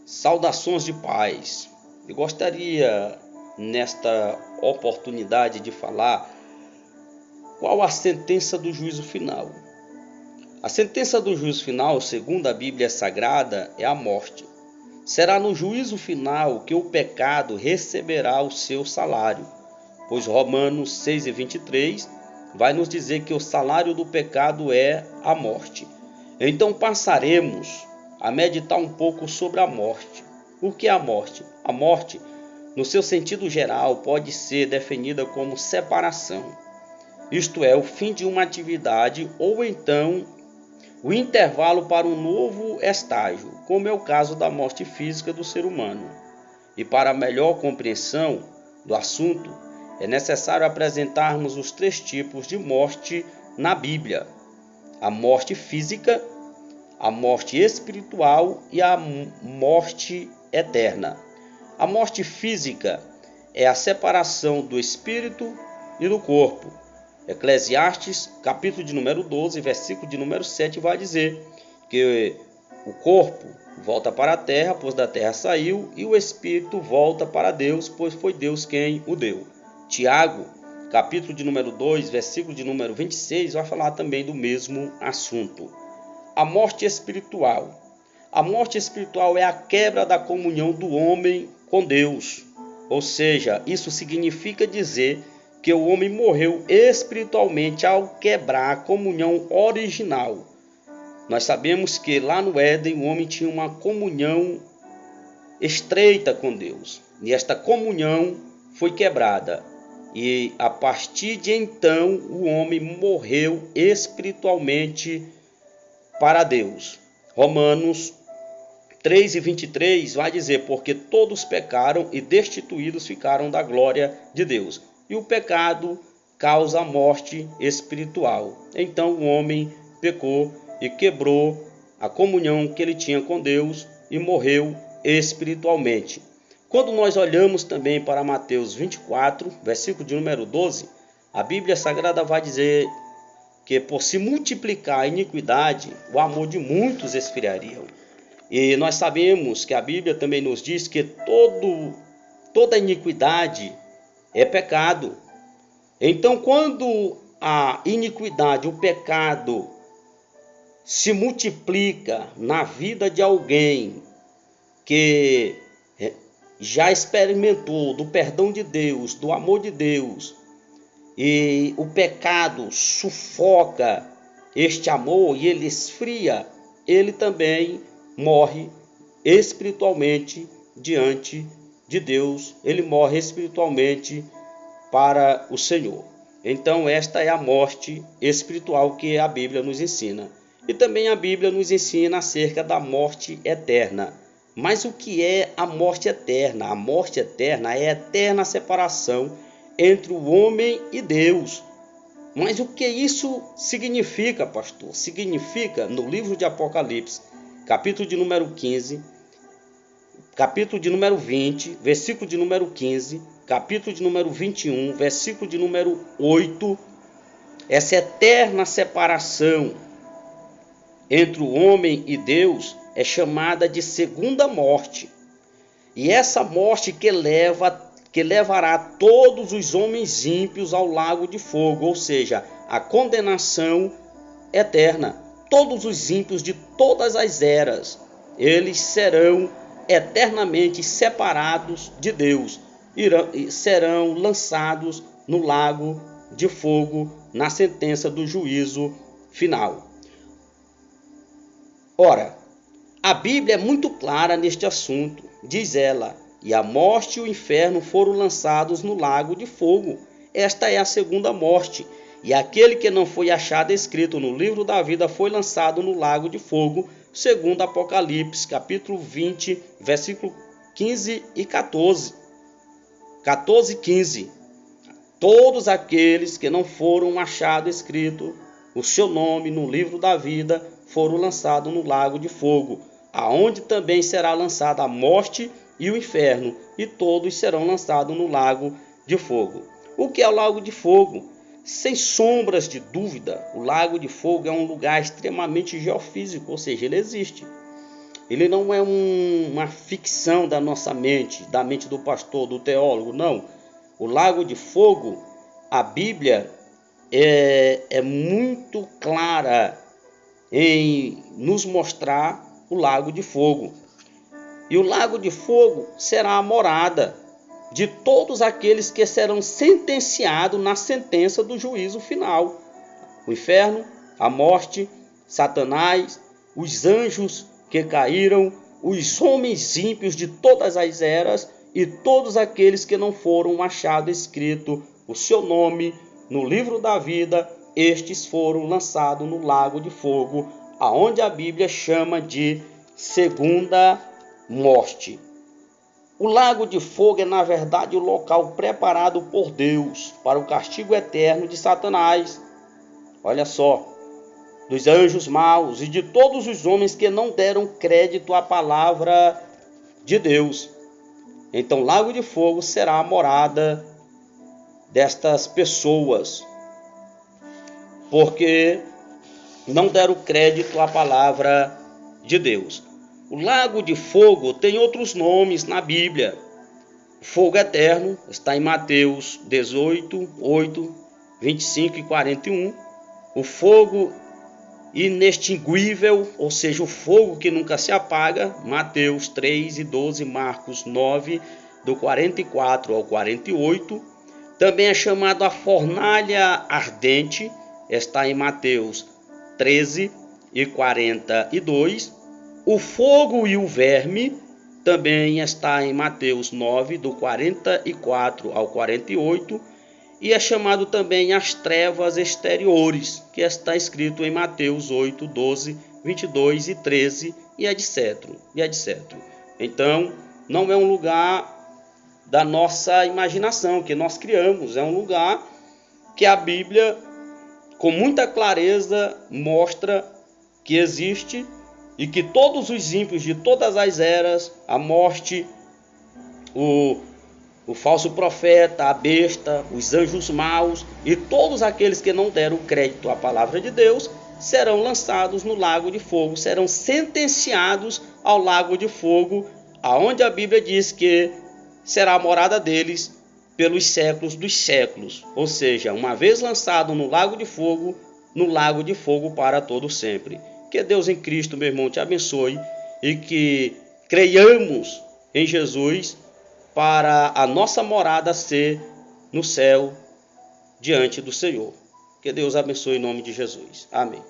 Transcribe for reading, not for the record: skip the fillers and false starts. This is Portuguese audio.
Saudações de paz. Eu gostaria, nesta oportunidade, de falar qual a sentença do juízo final. A sentença do juízo final, segundo a Bíblia Sagrada, é a morte. Será no juízo final que o pecado receberá o seu salário, pois Romanos 6:23 vai nos dizer que o salário do pecado é a morte. Então passaremos a meditar um pouco sobre a morte. O que é a morte? A morte, no seu sentido geral, pode ser definida como separação, isto é, o fim de uma atividade ou então o intervalo para um novo estágio, como é o caso da morte física do ser humano. E para melhor compreensão do assunto, é necessário apresentarmos os três tipos de morte na Bíblia: a morte física, a morte espiritual e a morte eterna. A morte física é a separação do espírito e do corpo. Eclesiastes, capítulo de número 12, versículo de número 7, vai dizer que o corpo volta para a terra, pois da terra saiu, e o espírito volta para Deus, pois foi Deus quem o deu. Tiago, capítulo de número 2, versículo de número 26, vai falar também do mesmo assunto. A morte espiritual. A morte espiritual é a quebra da comunhão do homem com Deus. Ou seja, isso significa dizer que o homem morreu espiritualmente ao quebrar a comunhão original. Nós sabemos que lá no Éden o homem tinha uma comunhão estreita com Deus. E esta comunhão foi quebrada. E a partir de então o homem morreu espiritualmente para Deus. Romanos 3:23 vai dizer: porque todos pecaram e destituídos ficaram da glória de Deus. E o pecado causa a morte espiritual. Então o homem pecou e quebrou a comunhão que ele tinha com Deus e morreu espiritualmente. Quando nós olhamos também para Mateus 24, versículo de número 12, a Bíblia Sagrada vai dizer que por se multiplicar a iniquidade, o amor de muitos esfriaria. E nós sabemos que a Bíblia também nos diz que toda iniquidade é pecado. Então, quando a iniquidade, o pecado, se multiplica na vida de alguém que já experimentou do perdão de Deus, do amor de Deus, e o pecado sufoca este amor e ele esfria, ele também morre espiritualmente diante de Deus, ele morre espiritualmente para o Senhor. Então esta é a morte espiritual que a Bíblia nos ensina. E também a Bíblia nos ensina acerca da morte eterna. Mas o que é a morte eterna? A morte eterna é a eterna separação entre o homem e Deus. Mas o que isso significa, pastor? Significa, no livro de Apocalipse, capítulo de número 15, capítulo de número 20, versículo de número 15, capítulo de número 21, versículo de número 8, essa eterna separação entre o homem e Deus é chamada de segunda morte. E essa morte que levará todos os homens ímpios ao lago de fogo, ou seja, a condenação eterna. Todos os ímpios de todas as eras, eles serão eternamente separados de Deus, serão lançados no lago de fogo na sentença do juízo final. Ora, a Bíblia é muito clara neste assunto. Diz ela: e a morte e o inferno foram lançados no lago de fogo. Esta é a segunda morte. E aquele que não foi achado escrito no livro da vida foi lançado no lago de fogo, segundo Apocalipse, capítulo 20, versículo 15 e 14. 14 e 15. Todos aqueles que não foram achados escrito o seu nome no livro da vida foram lançados no lago de fogo, aonde também será lançada a morte e o inferno, e todos serão lançados no lago de fogo. O que é o lago de fogo? Sem sombras de dúvida, o lago de fogo é um lugar extremamente geofísico, ou seja, ele existe. Ele não é uma ficção da nossa mente, da mente do pastor, do teólogo, não. O lago de fogo, a Bíblia é muito clara em nos mostrar o lago de fogo. E o lago de fogo será a morada de todos aqueles que serão sentenciados na sentença do juízo final. O inferno, a morte, Satanás, os anjos que caíram, os homens ímpios de todas as eras e todos aqueles que não foram achados escrito o seu nome no livro da vida, estes foram lançados no lago de fogo, aonde a Bíblia chama de segunda morte. O lago de fogo é, na verdade, o local preparado por Deus para o castigo eterno de Satanás. Olha só, dos anjos maus e de todos os homens que não deram crédito à palavra de Deus. Então, o lago de fogo será a morada destas pessoas, porque não deram crédito à palavra de Deus. O lago de fogo tem outros nomes na Bíblia. O fogo eterno está em Mateus 18, 8, 25 e 41. O fogo inextinguível, ou seja, o fogo que nunca se apaga, Mateus 3 e 12, Marcos 9, do 44 ao 48. Também é chamado a fornalha ardente, está em Mateus 13 e 42. O fogo e o verme também está em Mateus 9, do 44 ao 48. E é chamado também as trevas exteriores, que está escrito em Mateus 8, 12, 22 e 13, e etc. Então, não é um lugar da nossa imaginação, que nós criamos. É um lugar que a Bíblia, com muita clareza, mostra que existe e que todos os ímpios de todas as eras, a morte, o falso profeta, a besta, os anjos maus e todos aqueles que não deram crédito à palavra de Deus, serão lançados no lago de fogo, serão sentenciados ao lago de fogo, aonde a Bíblia diz que será a morada deles pelos séculos dos séculos. Ou seja, uma vez lançado no lago de fogo para todo sempre. Que Deus em Cristo, meu irmão, te abençoe e que creiamos em Jesus para a nossa morada ser no céu diante do Senhor. Que Deus abençoe em nome de Jesus. Amém.